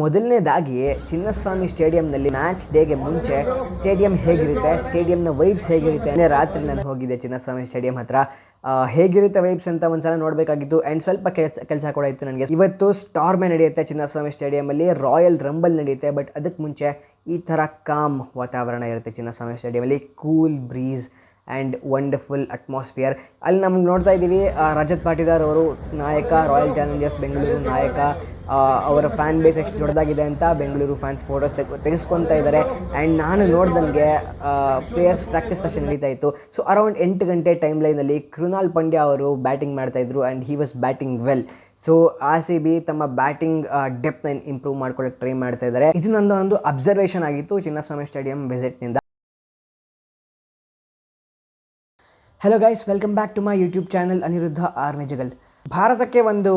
ಮೊದಲನೇದಾಗಿ ಚಿನ್ನಸ್ವಾಮಿ ಸ್ಟೇಡಿಯಂನಲ್ಲಿ ಮ್ಯಾಚ್ ಡೇಗೆ ಮುಂಚೆ ಸ್ಟೇಡಿಯಂ ಹೇಗಿರುತ್ತೆ, ಸ್ಟೇಡಿಯಂನ ವೈಬ್ಸ್ ಹೇಗಿರುತ್ತೆ. ರಾತ್ರಿ ನಾನು ಹೋಗಿದ್ದೆ ಚಿನ್ನಸ್ವಾಮಿ ಸ್ಟೇಡಿಯಂ ಹತ್ರ. ಹೇಗಿರುತ್ತೆ ವೈಬ್ಸ್ ಅಂತ ಒಂದ್ಸಲ ನೋಡಬೇಕಾಗಿತ್ತು. ಆ್ಯಂಡ್ ಸ್ವಲ್ಪ ಕೆಲಸ ಕೂಡ ಇತ್ತು ನನಗೆ. ಇವತ್ತು ಸ್ಟಾರ್ಮೇ ನಡೆಯುತ್ತೆ ಚಿನ್ನಸ್ವಾಮಿ ಸ್ಟೇಡಿಯಮಲ್ಲಿ, ರಾಯಲ್ ರಂಬಲ್ ನಡೆಯುತ್ತೆ. ಬಟ್ ಅದಕ್ಕೆ ಮುಂಚೆ ಈ ಥರ ಕಾಮ್ ವಾತಾವರಣ ಇರುತ್ತೆ ಚಿನ್ನಸ್ವಾಮಿ ಸ್ಟೇಡಿಯಮಲ್ಲಿ. Cool breeze and wonderful atmosphere. ಅಲ್ಲಿ ನಮ್ಗೆ ನೋಡ್ತಾ ಇದ್ದೀವಿ ರಜತ್ ಪಾಟಿದಾರ್ ಅವರು ನಾಯಕ, ರಾಯಲ್ ಚಾಲೆಂಜರ್ಸ್ ಬೆಂಗಳೂರು ನಾಯಕ. ಅವರ ಫ್ಯಾನ್ ಬೇಸ್ ಎಷ್ಟು ದೊಡ್ಡದಾಗಿದೆ ಅಂತ ಬೆಂಗಳೂರು ಫ್ಯಾನ್ಸ್ ಫೋಟೋಸ್ ತೆಗೆಸ್ಕೊತಾ ಇದ್ದಾರೆ. ಆ್ಯಂಡ್ ನಾನು ನೋಡ್ದಂಗೆ ಪ್ಲೇಯರ್ಸ್ ಪ್ರಾಕ್ಟೀಸ್ ಸೆಷನ್ ನಡೀತಾ ಇತ್ತು. ಸೊ ಅರೌಂಡ್ 8 ಗಂಟೆ ಟೈಮ್ ಲೈನಲ್ಲಿ ಕೃನಾಲ್ ಪಾಂಡ್ಯ ಅವರು ಬ್ಯಾಟಿಂಗ್ ಮಾಡ್ತಾಯಿದ್ರು and he was batting well. So RCB ತಮ್ಮ ಬ್ಯಾಟಿಂಗ್ ಡೆಪ್ತ್ನ ಇಂಪ್ರೂವ್ ಮಾಡ್ಕೊಳ್ಳೋಕೆ ಟ್ರೈ ಮಾಡ್ತಾ ಇದ್ದಾರೆ. ಇದು ನನ್ನ ಒಂದು ಅಬ್ಸರ್ವೇಷನ್ ಆಗಿತ್ತು ಚಿನ್ನಸ್ವಾಮಿ ಸ್ಟೇಡಿಯಂ ವಿಸಿಟ್ನಿಂದ. Hello guys, welcome back to my YouTube channel Aniruddha R Nijagal. ಭಾರತಕ್ಕೆ ಒಂದು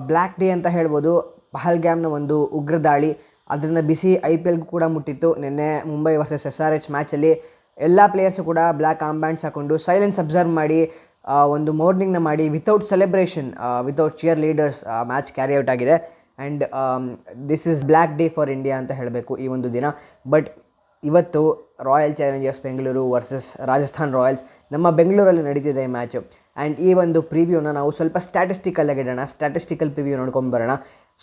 ಬ್ಲ್ಯಾಕ್ ಡೇ ಅಂತ ಹೇಳ್ಬೋದು. ಪಹಲ್ಗಾಮ್ನ ಒಂದು ಉಗ್ರ ದಾಳಿ, ಅದರಿಂದ ಬಿಸಿ IPLಗೂ ಕೂಡ ಮುಟ್ಟಿತ್ತು. ನಿನ್ನೆ ಮುಂಬೈ ವರ್ಸಸ್ SRH ಮ್ಯಾಚಲ್ಲಿ ಎಲ್ಲ ಪ್ಲೇಯರ್ಸು ಕೂಡ ಬ್ಲ್ಯಾಕ್ ಆರ್ಮ್ಬ್ಯಾಂಡ್ಸ್ ಹಾಕ್ಕೊಂಡು ಸೈಲೆನ್ಸ್ ಅಬ್ಸರ್ವ್ ಮಾಡಿ ಒಂದು ಮಾರ್ನಿಂಗ್ನ ಮಾಡಿ without celebration, without cheerleaders match carry out ಆಗಿದೆ. And this is black day for India ಅಂತ ಹೇಳಬೇಕು ಈ ಒಂದು ದಿನ. ಬಟ್ ಇವತ್ತು Royal Challengers Bengaluru versus Rajasthan Royals ನಮ್ಮ ಬೆಂಗಳೂರಲ್ಲಿ ನಡೀತಿದೆ ಈ ಮ್ಯಾಚು. ಆ್ಯಂಡ್ ಈ ಒಂದು ಪ್ರಿವ್ಯೂನ ನಾವು ಸ್ವಲ್ಪ ಸ್ಟ್ಯಾಟಿಸ್ಟಿಕಲ್ ಆಗಿಡೋಣ. ಸ್ಟ್ಯಾಟಿಸ್ಟಿಕಲ್ ಪ್ರಿವ್ಯೂ ನೋಡ್ಕೊಂಬರೋಣ.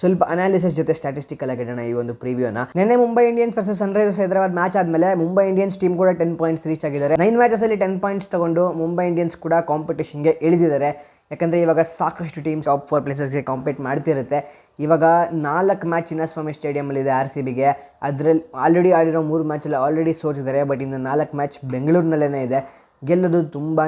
ಸ್ವಲ್ಪ ಅನಾಲಿಸಿಸ್ ಜೊತೆ ಸ್ಟ್ಯಾಟಿಸ್ಟಿಕಲ್ ಆಗಿಡೋಣ ಈ ಒಂದು ಪ್ರಿವ್ಯೂನ. ನಿನ್ನೆ Mumbai Indians versus Sunrisers Hyderabad match ಆದಮೇಲೆ ಮುಂಬೈ ಇಂಡಿಯನ್ಸ್ ಟೀಮ್ ಕೂಡ 10 ಪಾಯಿಂಟ್ಸ್ ರೀಚ್ ಆಗಿದ್ದಾರೆ. 9 ಮ್ಯಾಚಸಲ್ಲಿ 10 ಪಾಯಿಂಟ್ಸ್ ತಗೊಂಡು ಮುಂಬೈ ಇಂಡಿಯನ್ಸ್ ಕೂಡ ಕಾಂಪಿಟೇಷನ್ಗೆ ಇಳಿದಿದ್ದಾರೆ. ಯಾಕಂದರೆ ಇವಾಗ ಸಾಕಷ್ಟು ಟೀಮ್ಸ್ ಟಾಪ್ 4 ಪ್ಲೇಸಸ್ಗೆ ಕಾಂಪೀಟ್ ಮಾಡ್ತಿರುತ್ತೆ. ಇವಾಗ 4 ಮ್ಯಾಚ್ ಚಿನ್ನಸ್ವಾಮಿ ಸ್ಟೇಡಿಯಮಲ್ಲಿದೆ RCBಗೆ. ಅದರಲ್ಲಿ ಆಲ್ರೆಡಿ ಆಡಿರೋ 3 ಮ್ಯಾಚಲ್ಲಿ ಆಲ್ರೆಡಿ ಸೋತಿದ್ದಾರೆ. ಬಟ್ ಇನ್ನು 4 ಮ್ಯಾಚ್ ಬೆಂಗಳೂರಿನಲ್ಲೇ ಇದೆ. ಗೆಲ್ಲೋದು ತುಂಬಾ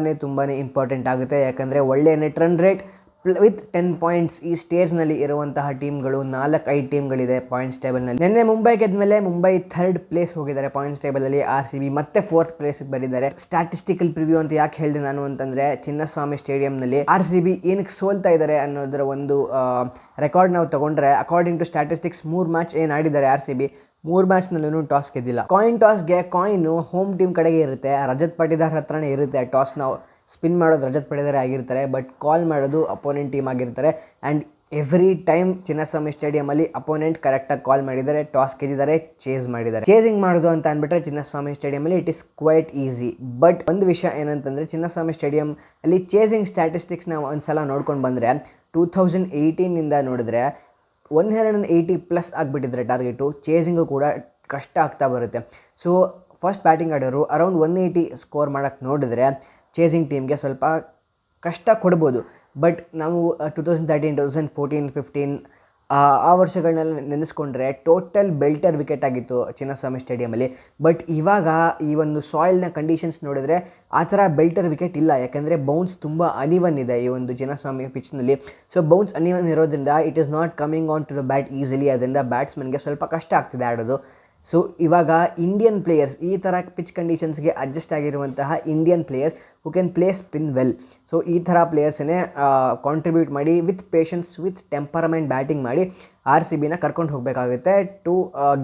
ಇಂಪಾರ್ಟೆಂಟ್ ಆಗುತ್ತೆ. ಯಾಕಂದರೆ ಒಳ್ಳೆಯ net run rate with 10 points ಈ ಸ್ಟೇಜ್ನಲ್ಲಿ ಇರುವಂತಹ ಟೀಮ್ಗಳು 4-5 ಟೀಮ್ಗಳಿದೆ ಪಾಯಿಂಟ್ಸ್ ಟೇಬಲ್ನಲ್ಲಿ. ನಿನ್ನೆ ಮುಂಬೈ ಗೆದ್ಮೇಲೆ ಮುಂಬೈ 3rd ಪ್ಲೇಸ್ ಹೋಗಿದ್ದಾರೆ ಪಾಯಿಂಟ್ಸ್ ಟೇಬಲಲ್ಲಿ. RCB ಮತ್ತೆ 4th ಪ್ಲೇಸ್ಗೆ ಬಂದಿದ್ದಾರೆ. ಸ್ಟ್ಯಾಟಿಸ್ಟಿಕಲ್ ಪ್ರಿವ್ಯೂ ಅಂತ ಯಾಕೆ ಹೇಳಿದೆ ನಾನು ಅಂತಂದರೆ, ಚಿನ್ನಸ್ವಾಮಿ ಸ್ಟೇಡಿಯಂನಲ್ಲಿ RCB ಏನಕ್ಕೆ ಸೋಲ್ತಾ ಇದ್ದಾರೆ ಅನ್ನೋದರ ಒಂದು ರೆಕಾರ್ಡ್ ನಾವು ತೊಗೊಂಡ್ರೆ, ಅಕಾರ್ಡಿಂಗ್ ಟು ಸ್ಟ್ಯಾಟಿಸ್ಟಿಕ್ಸ್ 3 ಮ್ಯಾಚ್ ಏನು ಆಡಿದ್ದಾರೆ RCB, 3 ಮ್ಯಾಚ್ನಲ್ಲೂ ಟಾಸ್ ಗೆದ್ದಿಲ್ಲ. ಟಾಸ್ಗೆ ಕಾಯಿನು ಹೋಮ್ ಟೀಮ್ ಕಡೆಗೆ ಇರುತ್ತೆ. ರಜತ್ ಪಾಟಿದಾರ್ ಹತ್ರನೇ ಇರುತ್ತೆ. ಟಾಸ್ನ ಸ್ಪಿನ್ ಮಾಡೋದು ರಜತ್ ಪಾಟಿದಾರ್ ಆಗಿರ್ತಾರೆ, ಬಟ್ ಕಾಲ್ ಮಾಡೋದು ಅಪೋನೆಂಟ್ ಟೀಮ್ ಆಗಿರ್ತಾರೆ. ಆ್ಯಂಡ್ ಎವ್ರಿ ಟೈಮ್ ಚಿನ್ನಸ್ವಾಮಿ ಸ್ಟೇಡಿಯಮಲ್ಲಿ ಅಪೋನೆಂಟ್ ಕರೆಕ್ಟಾಗಿ ಕಾಲ್ ಮಾಡಿದ್ದಾರೆ, ಟಾಸ್ ಗೆದ್ದಿದ್ದಾರೆ, ಚೇಸ್ ಮಾಡಿದ್ದಾರೆ. ಚೇಸಿಂಗ್ ಮಾಡೋದು ಅಂತ ಅಂದ್ಬಿಟ್ರೆ ಚಿನ್ನಸ್ವಾಮಿ ಸ್ಟೇಡಿಯಮಲ್ಲಿ it is quite easy. But ಒಂದು ವಿಷಯ ಏನಂತಂದರೆ, ಚಿನ್ನಸ್ವಾಮಿ ಸ್ಟೇಡಿಯಂ ಅಲ್ಲಿ ಚೇಸಿಂಗ್ ಸ್ಟ್ಯಾಟಿಸ್ಟಿಕ್ಸ್ನ ಒಂದು ಸಲ ನೋಡ್ಕೊಂಡು ಬಂದರೆ 2018 ನೋಡಿದ್ರೆ 180+ ಆಗಿಬಿಟ್ಟಿದ್ರೆ ಟಾರ್ಗೆಟು. ಚೇಸಿಂಗು ಕೂಡ ಕಷ್ಟ ಆಗ್ತಾ ಬರುತ್ತೆ. ಸೊ ಫಸ್ಟ್ ಬ್ಯಾಟಿಂಗ್ ಆಡೋರು ಅರೌಂಡ್ 180 ಸ್ಕೋರ್ ಮಾಡೋಕ್ಕೆ ನೋಡಿದ್ರೆ ಚೇಸಿಂಗ್ ಟೀಮ್ಗೆ ಸ್ವಲ್ಪ ಕಷ್ಟ ಕೊಡ್ಬೋದು. ಬಟ್ ನಾವು 2013, 2014, 2015 ಆ ವರ್ಷಗಳನ್ನೆಲ್ಲ ನೆನೆಸ್ಕೊಂಡ್ರೆ ಟೋಟಲ್ ಬೆಲ್ಟರ್ ವಿಕೆಟ್ ಆಗಿತ್ತು ಚಿನ್ನಸ್ವಾಮಿ ಸ್ಟೇಡಿಯಮಲ್ಲಿ. ಬಟ್ ಇವಾಗ ಈ ಒಂದು ಸಾಯಿಲ್ನ ಕಂಡೀಷನ್ಸ್ ನೋಡಿದ್ರೆ ಆ ಥರ ಬೆಲ್ಟರ್ ವಿಕೆಟ್ ಇಲ್ಲ. ಯಾಕೆಂದರೆ ಬೌನ್ಸ್ ತುಂಬ ಅನಿವನ್ ಇದೆ ಈ ಒಂದು ಚಿನ್ನಸ್ವಾಮಿ ಪಿಚ್ನಲ್ಲಿ. ಸೊ ಬೌನ್ಸ್ ಅನಿವನ್ ಇರೋದ್ರಿಂದ it is not coming on to the bat easily. ಅದರಿಂದ ಬ್ಯಾಟ್ಸ್ಮನ್ಗೆ ಸ್ವಲ್ಪ ಕಷ್ಟ ಆಗ್ತಿದೆ ಆಡೋದು. ಸೊ ಇವಾಗ ಇಂಡಿಯನ್ ಪ್ಲೇಯರ್ಸ್, ಈ ಥರ ಪಿಚ್ ಕಂಡೀಷನ್ಸ್ಗೆ ಅಡ್ಜಸ್ಟ್ ಆಗಿರುವಂತಹ Indian players who can play spin well. So ಈ ಥರ ಪ್ಲೇಯರ್ಸನ್ನೇ ಕಾಂಟ್ರಿಬ್ಯೂಟ್ ಮಾಡಿ with patience, with temperament batting ಮಾಡಿ RCBನ ಕರ್ಕೊಂಡು ಹೋಗಬೇಕಾಗುತ್ತೆ to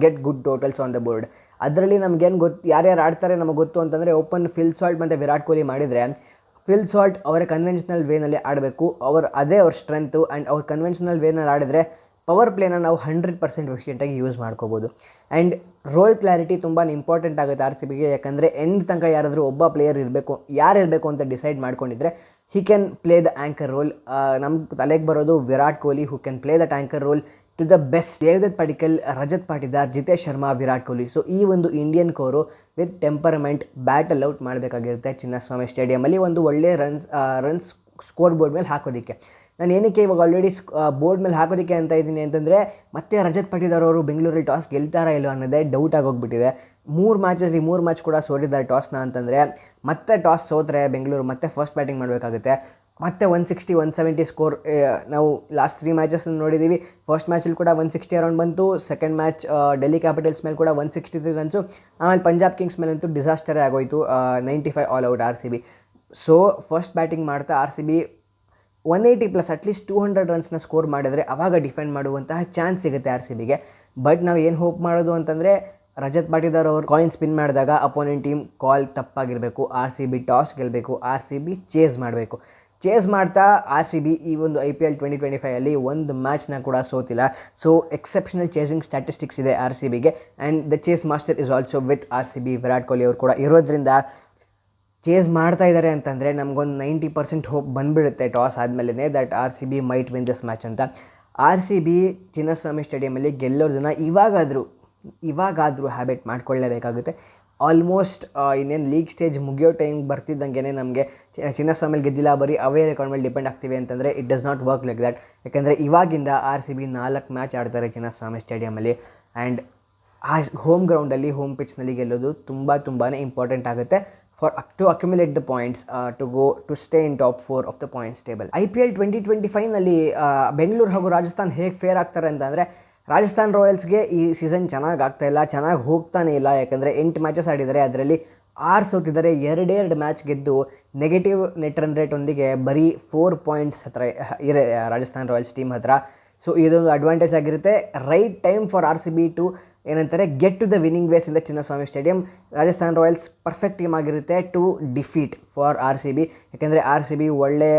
get good totals on the board. ಅದರಲ್ಲಿ ನಮಗೇನು ಗೊತ್ತು, ಯಾರ್ಯಾರು ಆಡ್ತಾರೆ ನಮಗೆ ಗೊತ್ತು ಅಂತಂದರೆ, ಓಪನ್ ಫಿಲ್ ಸಾಲ್ಟ್ ಮತ್ತು ವಿರಾಟ್ ಕೊಹ್ಲಿ ಮಾಡಿದರೆ, ಫಿಲ್ ಸಾಲ್ಟ್ ಅವರ ಕನ್ವೆನ್ಷನಲ್ ವೇನಲ್ಲಿ ಆಡಬೇಕು. ಅದೇ ಅವ್ರ ಸ್ಟ್ರೆಂತು. ಆ್ಯಂಡ್ ಅವ್ರ ಕನ್ವೆನ್ಷನಲ್ ವೇನಲ್ಲಿ ಆಡಿದ್ರೆ ಪವರ್ ಪ್ಲೇನ ನಾವು 100% ಎಫಿಷಿಯೆಂಟಾಗಿ ಯೂಸ್ ಮಾಡ್ಕೋಬೋದು. ಆ್ಯಂಡ್ ರೋಲ್ ಕ್ಲಾರಿಟಿ ತುಂಬಾ ಇಂಪಾರ್ಟೆಂಟ್ ಆಗುತ್ತೆ RCBಗೆ. ಯಾಕಂದರೆ ಎಂಡ್ ತನಕ ಯಾರಾದರೂ ಒಬ್ಬ ಪ್ಲೇಯರ್ ಇರಬೇಕು, ಯಾರು ಇರಬೇಕು ಅಂತ ಡಿಸೈಡ್ ಮಾಡ್ಕೊಂಡಿದ್ರೆ he can play the anchor role. ನಮ್ಮ ತಲೆಗೆ ಬರೋದು Virat Kohli, who can play that anchor role to the best. Devdutt Padikkal, Rajat Patidar, Jitesh Sharma, Virat Kohli. So ಈ ಒಂದು Indian core with temperament battle out ಮಾಡಬೇಕಾಗಿರುತ್ತೆ ಚಿನ್ನಸ್ವಾಮಿ ಸ್ಟೇಡಿಯಮಲ್ಲಿ ಒಂದು ಒಳ್ಳೆ ರನ್ಸ್ ಸ್ಕೋರ್ ಬೋರ್ಡ್ ಮೇಲೆ ಹಾಕೋದಕ್ಕೆ. ನಾನು ಏನಕ್ಕೆ ಇವಾಗ ಆಲ್ರೆಡಿ ಬೋರ್ಡ್ ಮೇಲೆ ಹಾಕೋದಕ್ಕೆ ಅಂತ ಇದ್ದೀನಿ ಅಂತಂದರೆ, ಮತ್ತೆ ರಜತ್ ಪಾಟಿದಾರ್ ಅವರು ಬೆಂಗಳೂರಲ್ಲಿ ಟಾಸ್ ಗೆಲ್ತಾರಾ ಇಲ್ಲ ಅನ್ನೋದೇ ಡೌಟ್ ಆಗೋಗ್ಬಿಟ್ಟಿದೆ. 3 ಮ್ಯಾಚ್ ಕೂಡ ಸೋತಿದ್ದಾರೆ ಟಾಸ್ನ ಅಂತಂದರೆ, ಮತ್ತೆ ಟಾಸ್ ಸೋತ್ರೆ ಬೆಂಗಳೂರು ಮತ್ತೆ ಫಸ್ಟ್ ಬ್ಯಾಟಿಂಗ್ ಮಾಡಬೇಕಾಗುತ್ತೆ. ಮತ್ತೆ 160, 170 ಸ್ಕೋರ್ ನಾವು ಲಾಸ್ಟ್ 3 ಮ್ಯಾಚಸ್ ನೋಡಿದ್ದೀವಿ. ಫಸ್ಟ್ ಮ್ಯಾಚಲ್ಲಿ ಕೂಡ 160 ಅರೌಂಡ್ ಬಂತು. ಸೆಕೆಂಡ್ ಮ್ಯಾಚ್ ಡೆಲ್ಲಿ ಕ್ಯಾಪಿಟಲ್ಸ್ ಮೇಲೆ ಕೂಡ 163 ರನ್ಸು. ಆಮೇಲೆ ಪಂಜಾಬ್ ಕಿಂಗ್ಸ್ ಮೇಲಂತೂ ಡಿಸಾಸ್ಟರೇ ಆಗೋಯಿತು, 95 all out RCB. So first batting ಮಾಡ್ತಾ RCB 180+ ಅಟ್ಲೀಸ್ಟ್ 200 ರನ್ಸ್ನ ಸ್ಕೋರ್ ಮಾಡಿದರೆ ಆವಾಗ ಡಿಫೆಂಡ್ ಮಾಡುವಂತಹ ಚಾನ್ಸ್ ಸಿಗುತ್ತೆ RCBಗೆ. ಬಟ್ ನಾವು ಏನು ಹೋಪ್ ಮಾಡೋದು ಅಂತಂದರೆ, ರಜತ್ ಪಾಟಿದಾರ್ ಅವರು ಕಾಯಿನ್ ಸ್ಪಿನ್ ಮಾಡಿದಾಗ ಅಪೋನೆಂಟ್ ಟೀಮ್ ಕಾಲ್ ತಪ್ಪಾಗಿರಬೇಕು, RCB ಟಾಸ್ ಗೆಲ್ಲಬೇಕು, RCB ಚೇಸ್ ಮಾಡಬೇಕು. ಚೇಸ್ ಮಾಡ್ತಾ RCB ಈ ಒಂದು IPL 2025 ಒಂದು ಮ್ಯಾಚ್ನ ಕೂಡ ಸೋತಿಲ್ಲ. ಸೊ ಎಕ್ಸೆಪ್ಷನಲ್ ಚೇಸಿಂಗ್ ಸ್ಟ್ಯಾಟಿಸ್ಟಿಕ್ಸ್ ಇದೆ RCBಗೆ, and the chase master is also with RCB. Virat Kohli ಅವರು ಕೂಡ ಇರೋದ್ರಿಂದ ಚೇಸ್ ಮಾಡ್ತಾ ಇದ್ದಾರೆ ಅಂತಂದರೆ ನಮಗೊಂದು 90% ಹೋಪ್ ಬಂದುಬಿಡುತ್ತೆ ಟಾಸ್ ಆದಮೇಲೆ that RCB might win this match ಅಂತ. RCB ಚಿನ್ನಸ್ವಾಮಿ ಸ್ಟೇಡಿಯಮಲ್ಲಿ ಗೆಲ್ಲೋದನ್ನು ಇವಾಗಾದರೂ ಹ್ಯಾಬಿಟ್ ಮಾಡ್ಕೊಳ್ಳೇಬೇಕಾಗುತ್ತೆ. ಆಲ್ಮೋಸ್ಟ್ ಇನ್ನೇನು ಲೀಗ್ ಸ್ಟೇಜ್ ಮುಗಿಯೋ ಟೈಮ್ ಬರ್ತಿದ್ದಂಗೆ ನಮಗೆ ಚಿನ್ನಸ್ವಾಮಿಲಿ ಗೆದ್ದಿಲ್ಲ, ಬರೀ ಅವೇ ರೆಕಾರ್ಡ್ ಮೇಲೆ ಡಿಪೆಂಡ್ ಆಗ್ತೀವಿ ಅಂತಂದರೆ it does not work like that. ಯಾಕೆಂದರೆ ಇವಾಗಿಂದ RCB 4 ಮ್ಯಾಚ್ ಆಡ್ತಾರೆ ಚಿನ್ನಸ್ವಾಮಿ ಸ್ಟೇಡಿಯಮಲ್ಲಿ, ಆ್ಯಂಡ್ ಆ ಹೋಮ್ ಗ್ರೌಂಡಲ್ಲಿ ಹೋಮ್ ಪಿಚ್ನಲ್ಲಿ ಗೆಲ್ಲೋದು ತುಂಬಾ ಇಂಪಾರ್ಟೆಂಟ್ ಆಗುತ್ತೆ for to accumulate the points to stay in top 4 of the points table. IPL 2025ನಲ್ಲಿ ಬೆಂಗಳೂರು ಹಾಗೂ ರಾಜಸ್ಥಾನ್ ಹೇಗೆ ಫೇರ್ ಆಗ್ತಾರೆ ಅಂತಂದರೆ, ರಾಜಸ್ಥಾನ್ ರಾಯಲ್ಸ್ಗೆ ಈ ಸೀಸನ್ ಚೆನ್ನಾಗಿ ಆಗ್ತಾಯಿಲ್ಲ, ಚೆನ್ನಾಗಿ ಹೋಗ್ತಾನೆ ಇಲ್ಲ. ಯಾಕಂದರೆ 8 ಮ್ಯಾಚಸ್ ಆಡಿದ್ದಾರೆ, ಅದರಲ್ಲಿ 6 ಸೋತಿದ್ದಾರೆ, 2 ಮ್ಯಾಚ್ ಗೆದ್ದು ನೆಗೆಟಿವ್ ನೆಟ್ ರನ್ ರೇಟ್ ಒಂದಿಗೆ ಬರೀ 4 ಪಾಯಿಂಟ್ಸ್ ಹತ್ರ ಇದೆ ರಾಜಸ್ಥಾನ್ ರಾಯಲ್ಸ್ ಟೀಮ್ ಹತ್ರ. ಸೊ ಇದೊಂದು ಅಡ್ವಾಂಟೇಜ್ ಆಗಿರುತ್ತೆ. Right time for RCB to ಏನಂತಾರೆ get to the winning ways in the Chinnaswamy stadium. Rajasthan Royals perfect team ಆಗಿರುತ್ತೆ ಟು ಡಿಫೀಟ್ ಫಾರ್ RCB. ಯಾಕೆಂದರೆ RCB ಒಳ್ಳೆ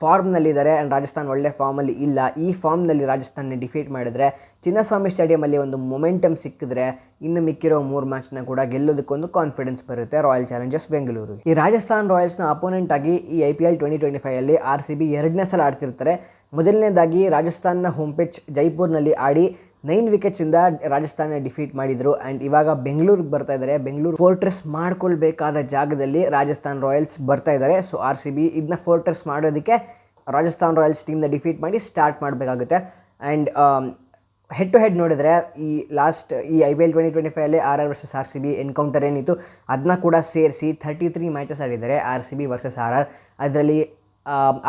ಫಾರ್ಮ್ನಲ್ಲಿದ್ದಾರೆ ಆ್ಯಂಡ್ ರಾಜಸ್ಥಾನ್ ಒಳ್ಳೆ ಫಾರ್ಮಲ್ಲಿ ಇಲ್ಲ. ಈ ಫಾರ್ಮ್ನಲ್ಲಿ ರಾಜಸ್ಥಾನ ಡಿಫೀಟ್ ಮಾಡಿದರೆ ಚಿನ್ನಸ್ವಾಮಿ ಸ್ಟೇಡಿಯಮಲ್ಲಿ ಒಂದು ಮೊಮೆಂಟಮ್ ಸಿಕ್ಕಿದ್ರೆ ಇನ್ನು ಮಿಕ್ಕಿರೋ 3 ಮ್ಯಾಚ್ನ ಕೂಡ ಗೆಲ್ಲೋದಕ್ಕೊಂದು ಕಾನ್ಫಿಡೆನ್ಸ್ ಬರುತ್ತೆ ರಾಯಲ್ ಚಾಲೆಂಜರ್ಸ್ ಬೆಂಗಳೂರು. ಈ ರಾಜಸ್ಥಾನ್ ರಾಯಲ್ಸ್ನ ಅಪೋನೆಂಟ್ ಆಗಿ ಈ IPL 2025 RCB 2ನೇ ಸಲ ಆಡ್ತಿರ್ತಾರೆ. ಮೊದಲನೇದಾಗಿ ರಾಜಸ್ಥಾನ್ನ ಹೋಮ್ ಪಿಚ್ ಜೈಪುರ್ನಲ್ಲಿ ಆಡಿ 9 ವಿಕೆಟ್ಸಿಂದ ರಾಜಸ್ಥಾನ ಡಿಫೀಟ್ ಮಾಡಿದರು. ಆ್ಯಂಡ್ ಇವಾಗ ಬೆಂಗಳೂರಿಗೆ ಬರ್ತಾ ಇದ್ದಾರೆ. ಬೆಂಗಳೂರು ಫೋರ್ಟ್ರೆಸ್ ಮಾಡ್ಕೊಳ್ಬೇಕಾದ ಜಾಗದಲ್ಲಿ ರಾಜಸ್ಥಾನ್ ರಾಯಲ್ಸ್ ಬರ್ತಾ ಇದ್ದಾರೆ. ಸೊ RCB ಇದನ್ನ ಫೋರ್ಟ್ರೆಸ್ ಮಾಡೋದಕ್ಕೆ ರಾಜಸ್ಥಾನ್ ರಾಯಲ್ಸ್ ಟೀಮ್ನ ಡಿಫೀಟ್ ಮಾಡಿ ಸ್ಟಾರ್ಟ್ ಮಾಡಬೇಕಾಗುತ್ತೆ. ಆ್ಯಂಡ್ ಹೆಡ್ ಟು ಹೆಡ್ ನೋಡಿದರೆ ಈ IPL 2025 RR versus RCB encounter ಏನಿತ್ತು ಅದನ್ನ ಕೂಡ ಸೇರಿಸಿ 33 ಮ್ಯಾಚಸ್ ಆಡಿದ್ದಾರೆ RCB ವರ್ಸಸ್ RR. ಅದರಲ್ಲಿ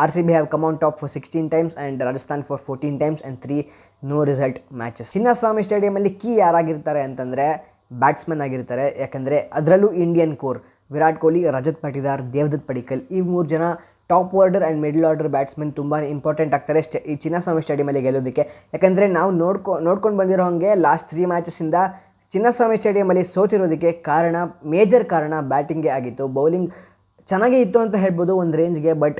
RCB have come on top for 16 times and Rajasthan for 14 times and 3 no result matches. Chinnaswamy ಸ್ಟೇಡಿಯಮಲ್ಲಿ ಕೀ ಯಾರಾಗಿರ್ತಾರೆ ಅಂತಂದರೆ ಬ್ಯಾಟ್ಸ್ಮನ್ ಆಗಿರ್ತಾರೆ. ಯಾಕಂದರೆ ಅದರಲ್ಲೂ ಇಂಡಿಯನ್ ಕೋರ್ ವಿರಾಟ್ ಕೊಹ್ಲಿ, ರಜತ್ ಪಾಟಿದಾರ್, ದೇವದತ್ ಪಡಿಕ್ಕಲ್ ಈ 3 ಜನ top order and middle order batsman ತುಂಬಾ ಇಂಪಾರ್ಟೆಂಟ್ ಆಗ್ತಾರೆ ಈ ಚಿನ್ನಸ್ವಾಮಿ ಸ್ಟೇಡಿಯಮಲ್ಲಿ ಗೆಲ್ಲೋದಕ್ಕೆ. ಯಾಕಂದರೆ ನಾವು ನೋಡ್ಕೊಂಡು ಬಂದಿರೋ ಹಾಗೆ ಲಾಸ್ಟ್ 3 ಮ್ಯಾಚಸ್ಸಿಂದ ಚಿನ್ನಸ್ವಾಮಿ ಸ್ಟೇಡಿಯಮಲ್ಲಿ ಸೋತಿರೋದಕ್ಕೆ ಮೇಜರ್ ಕಾರಣ ಬ್ಯಾಟಿಂಗೇ ಆಗಿತ್ತು. ಬೌಲಿಂಗ್ ಚೆನ್ನಾಗೇ ಇತ್ತು ಅಂತ ಹೇಳ್ಬೋದು ಒಂದು ರೇಂಜ್ಗೆ, ಬಟ್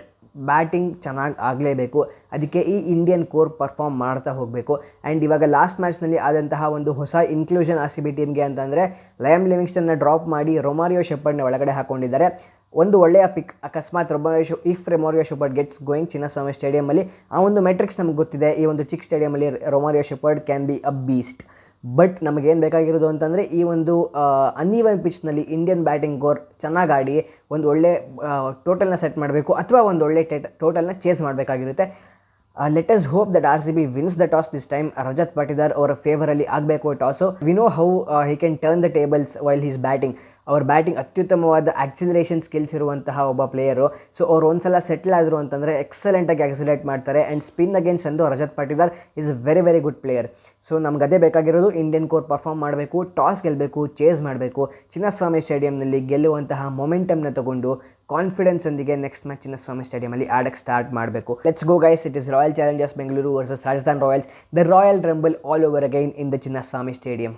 ಬ್ಯಾಟಿಂಗ್ ಚೆನ್ನಾಗಿ ಆಗಲೇಬೇಕು. ಅದಕ್ಕೆ ಈ ಇಂಡಿಯನ್ ಕೋರ್ ಪರ್ಫಾರ್ಮ್ ಮಾಡ್ತಾ ಹೋಗಬೇಕು. ಆ್ಯಂಡ್ ಇವಾಗ ಲಾಸ್ಟ್ ಮ್ಯಾಚ್ನಲ್ಲಿ ಆದಂತಹ ಒಂದು ಹೊಸ ಇನ್ಕ್ಲೂಷನ್ RCB ಟೀಮ್ಗೆ ಅಂತಂದರೆ ಲಯಮ್ ಲಿವಿಂಗ್ಸ್ಟನ್ನ ಡ್ರಾಪ್ ಮಾಡಿ ರೊಮಾರಿಯೋ ಶೆಪರ್ಡ್ನ ಒಳಗಡೆ ಹಾಕ್ಕೊಂಡಿದ್ದಾರೆ. ಒಂದು ಒಳ್ಳೆಯ ಪಿಕ್. ಅಕಸ್ಮಾತ್ Romario Shepherd gets going Chinnaswamy ಸ್ಟೇಡಿಯಮಲ್ಲಿ ಆ ಒಂದು ಮೆಟ್ರಿಕ್ಸ್ ನಮಗೆ ಗೊತ್ತಿದೆ. ಈ ಒಂದು ಚಿಕ್ಕ ಸ್ಟೇಡಿಯಮಲ್ಲಿ Romario Shepherd can be a beast. But ನಮಗೇನು ಬೇಕಾಗಿರೋದು ಅಂತಂದರೆ ಈ ಒಂದು ಅನ್ಈವನ್ ಪಿಚ್ನಲ್ಲಿ ಇಂಡಿಯನ್ ಬ್ಯಾಟಿಂಗ್ ಕೋರ್ ಚೆನ್ನಾಗಿ ಆಡಿ ಒಂದು ಒಳ್ಳೆ ಟೋಟಲ್ನ ಸೆಟ್ ಮಾಡಬೇಕು ಅಥವಾ ಒಂದು ಒಳ್ಳೆ ಟೋಟಲ್ನ ಚೇಸ್ ಮಾಡಬೇಕಾಗಿರುತ್ತೆ. Let us hope that RCB wins the toss this time. Rajat Patidar ಅವರ ಫೇವರಲ್ಲಿ ಆಗಬೇಕು toss. We know how he can turn the tables while he's batting. ಅವ್ರ ಬ್ಯಾಟಿಂಗ್ ಅತ್ಯುತ್ತಮವಾದ ಆಕ್ಸಿಲರೇಷನ್ ಸ್ಕಿಲ್ಸ್ ಇರುವಂತಹ ಒಬ್ಬ ಪ್ಲೇಯರು. ಸೊ ಅವ್ರು ಒಂದ್ಸಲ ಸೆಟ್ಲ್ ಆದರು ಅಂತಂದರೆ ಎಕ್ಸಲೆಂಟಾಗಿ ಆಕ್ಸಿಲೇಟ್ ಮಾಡ್ತಾರೆ. ಆ್ಯಂಡ್ ಸ್ಪಿನ್ ಅಗೇನ್ಸ್ಟ್ ಅಂದು Rajat Patidar is a very good player. So ನಮ್ಗೆ ಅದೇ ಬೇಕಾಗಿರೋದು. ಇಂಡಿಯನ್ ಕೋರ್ ಪರ್ಫಾರ್ಮ್ ಮಾಡಬೇಕು, ಟಾಸ್ ಗೆಲ್ಲಬೇಕು, ಚೇಸ್ ಮಾಡಬೇಕು. ಚಿನ್ನಸ್ವಾಮಿ ಸ್ಟೇಡಿಯಂನಲ್ಲಿ ಗೆಲ್ಲುವಂತಹ ಮೊಮೆಂಟಮ್ನ ತಗೊಂಡು ಕಾನ್ಫಿಡೆನ್ಸ್ ಒಂದಿಗೆ ನೆಕ್ಸ್ಟ್ ಮ್ಯಾಚ್ ಚಿನ್ನಸ್ವಾಮಿ ಸ್ಟೇಡಿಯಮಲ್ಲಿ ಆಡಕ್ಕೆ ಸ್ಟಾರ್ಟ್ ಮಾಡಬೇಕು. Let's go guys, it is royal Challengers Bengaluru versus Rajasthan Royals. The royal rumble all over again in the Chinnaswamy stadium.